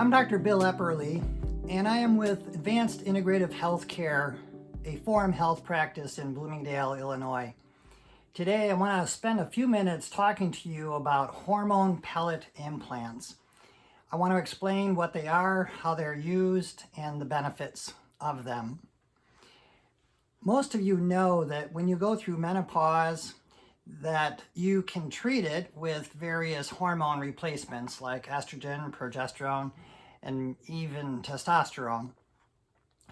I'm Dr. Bill Epperly, and I am with Advanced Integrative Healthcare, a Forum Health practice in Bloomingdale, Illinois. Today, I want to spend a few minutes talking to you about hormone pellet implants. I want to explain what they are, how they're used, and the benefits of them. Most of you know that when you go through menopause, that you can treat it with various hormone replacements like estrogen, progesterone, and even testosterone.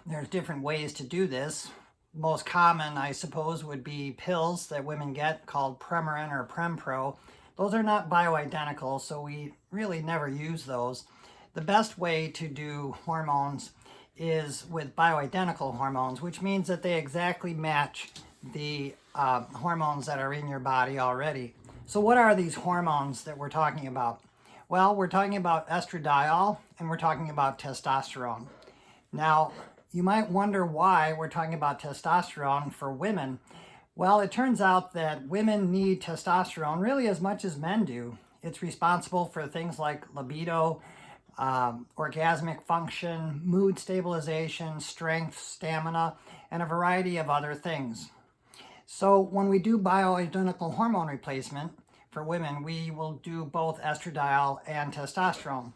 There's different ways to do this. Most common, I suppose, would be pills that women get called Premarin or Prempro. Those are not bioidentical, so we really never use those. The best way to do hormones is with bioidentical hormones, which means that they exactly match the hormones that are in your body already. So what are these hormones that we're talking about? Well, we're talking about estradiol and we're talking about testosterone. Now, you might wonder why we're talking about testosterone for women. Well, it turns out that women need testosterone really as much as men do. It's responsible for things like libido, orgasmic function, mood stabilization, strength, stamina, and a variety of other things. So when we do bioidentical hormone replacement for women, we will do both estradiol and testosterone.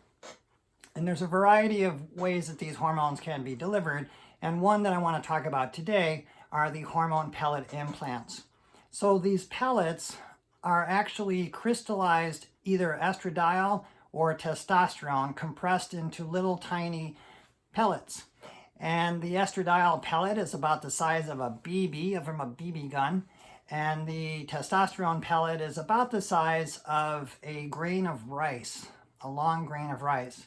And there's a variety of ways that these hormones can be delivered, and one that I want to talk about today are the hormone pellet implants. So these pellets are actually crystallized either estradiol or testosterone compressed into little tiny pellets. And the estradiol pellet is about the size of a BB, from a BB gun, and the testosterone pellet is about the size of a grain of rice, a long grain of rice.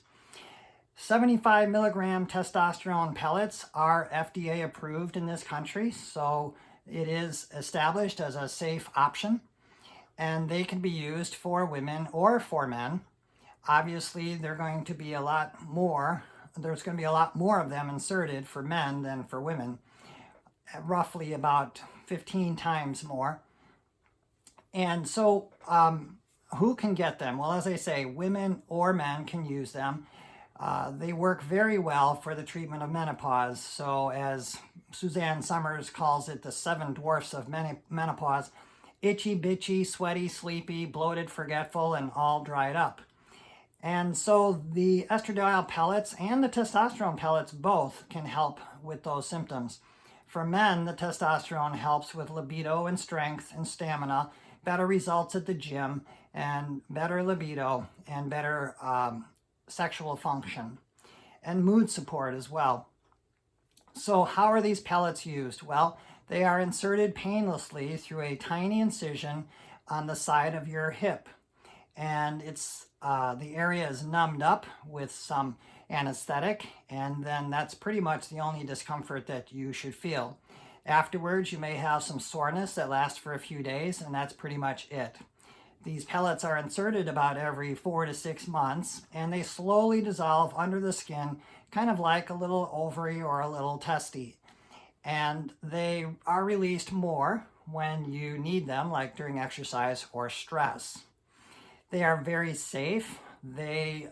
75 milligram testosterone pellets are FDA approved in this country, so it is established as a safe option, and they can be used for women or for men. Obviously, there's going to be a lot more of them inserted for men than for women, roughly about 15 times more. And so who can get them? Well, as I say, women or men can use them. They work very well for the treatment of menopause. So as Suzanne Summers calls it, the 7 dwarfs of menopause: itchy, bitchy, sweaty, sleepy, bloated, forgetful, and all dried up. And so the estradiol pellets and the testosterone pellets both can help with those symptoms. For men, the testosterone helps with libido and strength and stamina, better results at the gym, and better libido and better sexual function, and mood support as well. So how are these pellets used? Well, they are inserted painlessly through a tiny incision on the side of your hip. And it's the area is numbed up with some anesthetic, and then that's pretty much the only discomfort that you should feel. Afterwards, you may have some soreness that lasts for a few days, and that's pretty much it. These pellets are inserted about every 4 to 6 months, and they slowly dissolve under the skin, kind of like a little ovary or a little testy. And they are released more when you need them, like during exercise or stress. They are very safe. They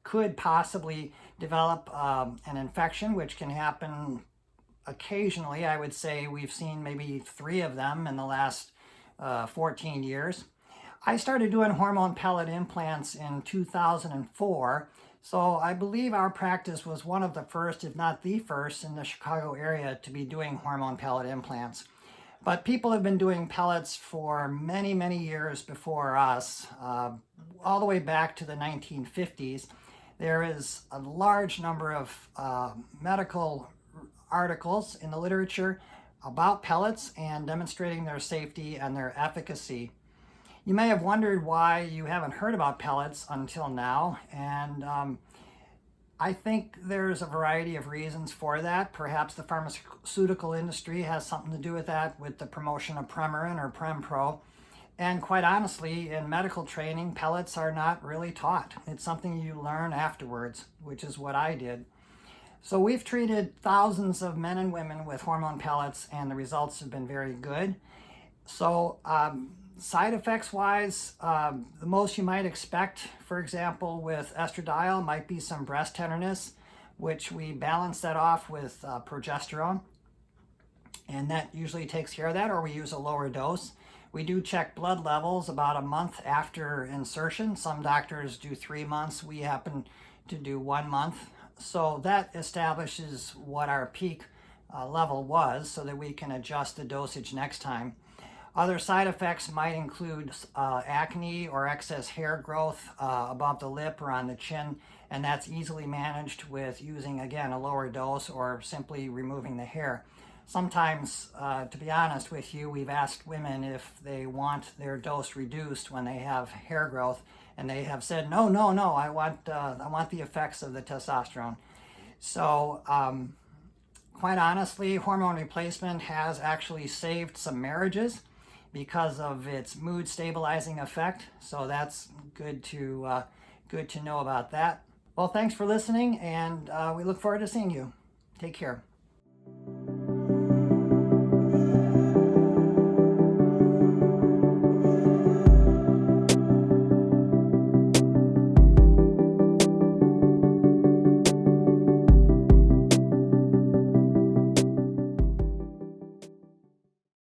could possibly develop an infection, which can happen occasionally. I would say we've seen maybe 3 of them in the last 14 years. I started doing hormone pellet implants in 2004, so I believe our practice was one of the first, if not the first, in the Chicago area to be doing hormone pellet implants. But people have been doing pellets for many, many years before us, all the way back to the 1950s. There is a large number of medical articles in the literature about pellets and demonstrating their safety and their efficacy. You may have wondered why you haven't heard about pellets until now, and I think there's a variety of reasons for that. Perhaps the pharmaceutical industry has something to do with that, with the promotion of Premarin or Prempro. And quite honestly, in medical training, pellets are not really taught. It's something you learn afterwards, which is what I did. So we've treated thousands of men and women with hormone pellets, and the results have been very good. Side effects wise, the most you might expect, for example, with estradiol might be some breast tenderness, which we balance that off with progesterone. And that usually takes care of that, or we use a lower dose. We do check blood levels about a month after insertion. Some doctors do 3 months. We happen to do 1 month. So that establishes what our peak level was so that we can adjust the dosage next time. Other side effects might include acne or excess hair growth above the lip or on the chin, and that's easily managed with using, again, a lower dose or simply removing the hair. Sometimes, to be honest with you, we've asked women if they want their dose reduced when they have hair growth, and they have said, no, I want the effects of the testosterone. So, quite honestly, hormone replacement has actually saved some marriages because of its mood stabilizing effect. So that's good to know about that. Well, thanks for listening, and we look forward to seeing you. Take care.